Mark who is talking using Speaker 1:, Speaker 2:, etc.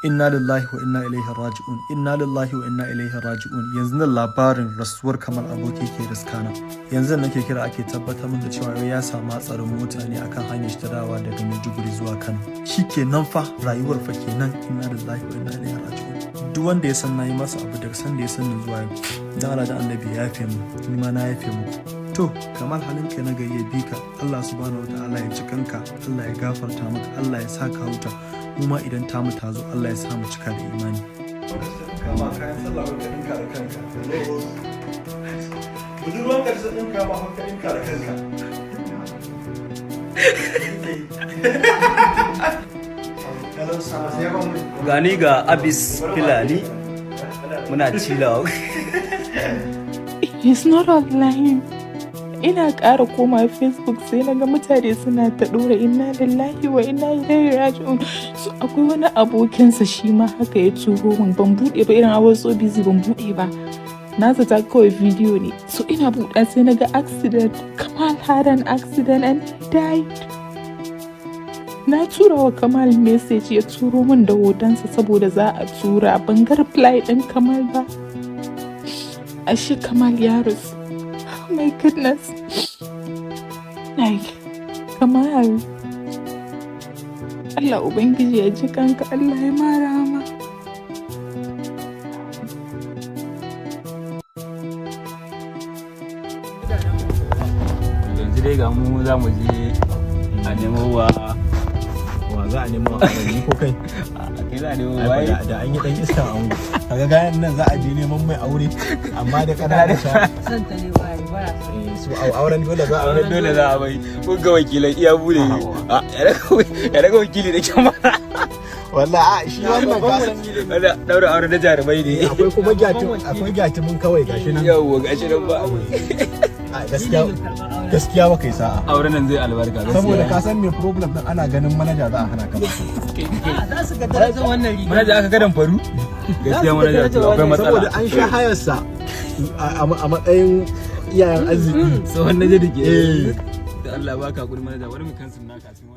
Speaker 1: Inna lillahi wa inna ilaihi raji'un. Inna lillahi wa inna ilaihi raji'un. Yanzu nan labarin rasuwar Kamal aboki ke riskana. Yanzu nake kira ake tabbatar min da cewa ya samu hatsarin mota ne akan hanyar ta dawowa daga Maiduguri zuwa Kano. Shikenan fa rayuwar fa kenan. Inna lillahi wa inna ilaihi raji'un. Duk wanda ya san nayi masa abu daga san da ya san ni zuwa yau. Dan Allah da Annabi ya yafe mu. Ni ma na yafe muku. To, Kamal halinka na gari ya bi ka. Allah subhanahu wa ta'ala ya ci kanka. Allah ya gafarta maka. Allah ya saka huta. Kuma idan tamu ta zo Allah ya sa mu cika da imani. Kama kayan sallah ka dinka da kanka. Budurwan ka da dinka ma ka dinka da kanka.
Speaker 2: Gani ga Abis Filani muna cilawa.
Speaker 3: It's not online. Ina ƙara koma Facebook sai na ga mutane suna ta ɗora inna lillahi wa inna ilaihi raji'un. So akwai wani abokinsa shi ma haka ya turo min, ban buɗe ba, irin I was so busy ban buɗe ba. Na zata kawai bidiyo ne. So ina buɗa sai na ga accident. Kamal had an accident and he died. Na tura wa Kamal message ya turo min da hotonsa saboda za a tura. Ban ga reply ɗin Kamal ba. Ashe Kamal ya rasu. Oh my goodness. Like, Kamal. Allah Ubangiji ya ji kanka, Allah ya mara ma.
Speaker 2: Yanzu dai ga mu za mu je a nemo wa
Speaker 1: za a nemo a wani ko kai?
Speaker 2: Kai za a nemo wa
Speaker 1: da an yi dan iskan ango. Kaga gayan nan za a je neman mai aure amma da kana da sha.
Speaker 4: San ta ne ba
Speaker 1: su auren dole za
Speaker 2: a bai. Kun ga wakilan iya bude. Ya daga wakili da kyamara.
Speaker 1: Wallahi a shi wannan kasan
Speaker 2: wanda daura aure da jarumai ne.
Speaker 1: Akwai kuma gyatimin kawai gashi nan.
Speaker 2: Yawwa gashi nan ba.
Speaker 1: Gaskiya ba kai sa'a.
Speaker 2: Auren nan zai albarka gaskiya.
Speaker 1: Saboda ka san me problem din ana ganin manaja za a hana ka.
Speaker 4: Za su ga darajar wannan riga.
Speaker 2: Manaja aka gadan faru? Gaskiya manaja to akwai matsala.
Speaker 1: Saboda an sha hayarsa a matsayin iyayen arziki.
Speaker 2: So wannan je dake. Da Allah baka hakuri manaja, bari mu kansu naka cikin